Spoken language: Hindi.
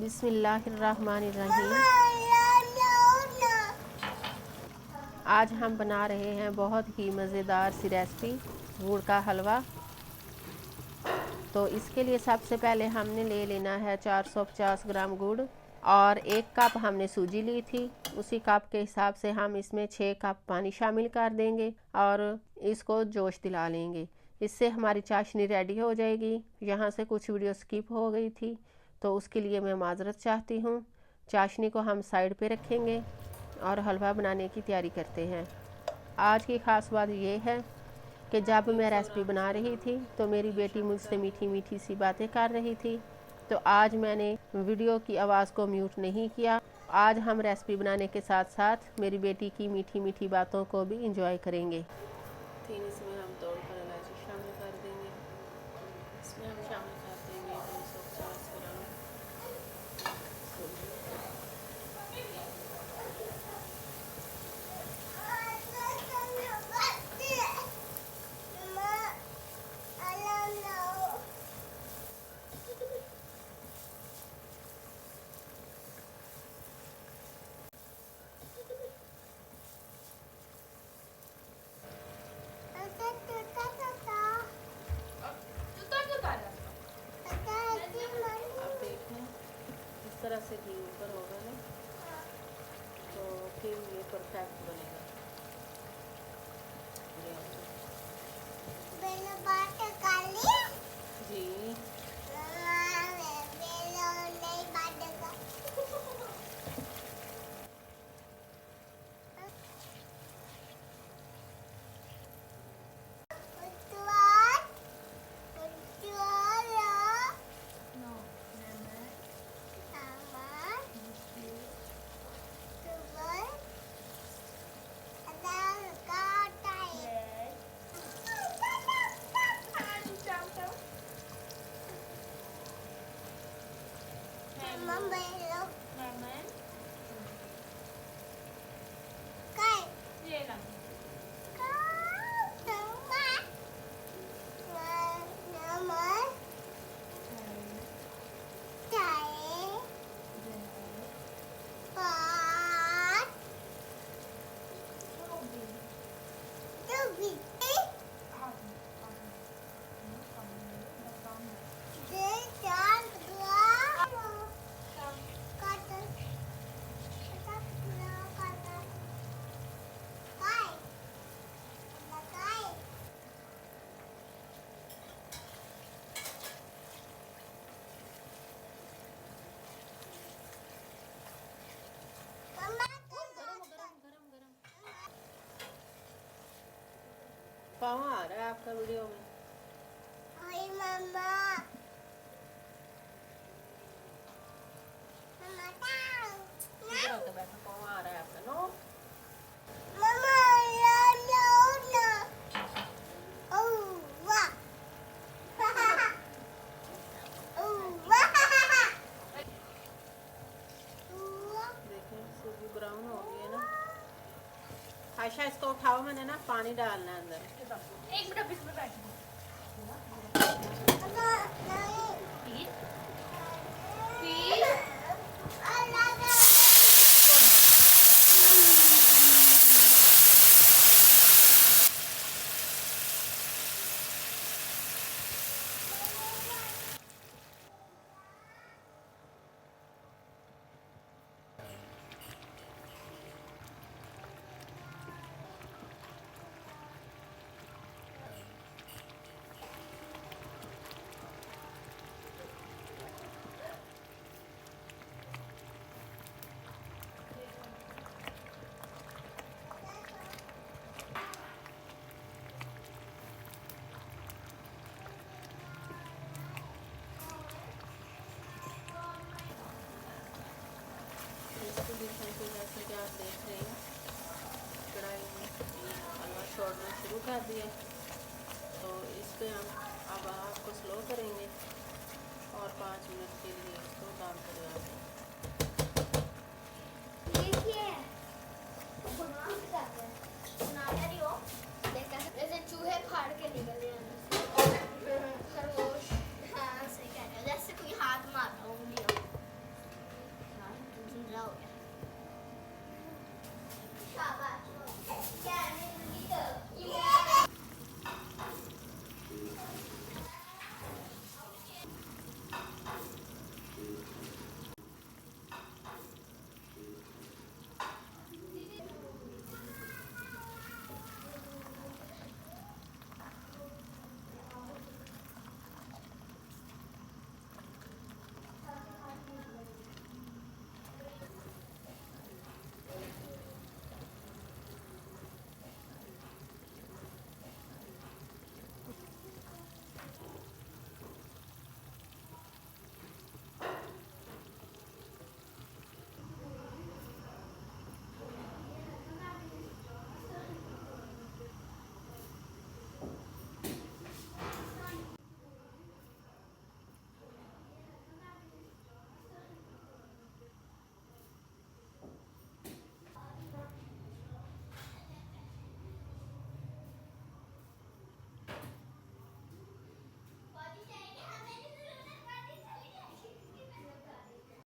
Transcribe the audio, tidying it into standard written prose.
बिस्मिल्लाहिर्रहमानिर्रहीम। आज हम बना रहे हैं बहुत ही मज़ेदार सी रेसिपी, गुड़ का हलवा। तो इसके लिए सबसे पहले हमने ले लेना है 450 ग्राम गुड़ और 1 कप हमने सूजी ली थी। उसी कप के हिसाब से हम इसमें 6 कप पानी शामिल कर देंगे और इसको जोश दिला लेंगे। इससे हमारी चाशनी रेडी हो जाएगी। यहाँ से कुछ वीडियो स्किप हो गई थी तो उसके लिए मैं माजरत चाहती हूँ। चाशनी को हम साइड पे रखेंगे और हलवा बनाने की तैयारी करते हैं। आज की ख़ास बात ये है कि जब मैं रेसिपी बना रही थी तो मेरी बेटी मुझसे मीठी मीठी सी बातें कर रही थी, तो आज मैंने वीडियो की आवाज़ को म्यूट नहीं किया। आज हम रेसिपी बनाने के साथ साथ मेरी बेटी की मीठी मीठी बातों को भी इंजॉय करेंगे। इसमें हम तोड़कर इलायची शामिल कर देंगे। इसमें हम शामिल कर देंगे 250 ग्राम सूजी। इस तरह से घी ऊपर होगा ना तो फिर ये परफेक्ट बनेगा। जी कहाँ आ रहा है आपका वीडियो में? इधर आके बैठो, कहाँ आ रहा है आपका? नो देखिए सूजी ब्राउन हो गई है ना। आयशा इसको उठाओ, मैंने ना पानी डालना है अंदर। एक मिनट इसमें बैठो। जैसे कि आप देख रहे हैं कढ़ाई में हलवा छोड़ना शुरू कर दिया, तो इस पे हम अब आग को स्लो करेंगे और 5 मिनट के लिए इसको दाम कर देंगे।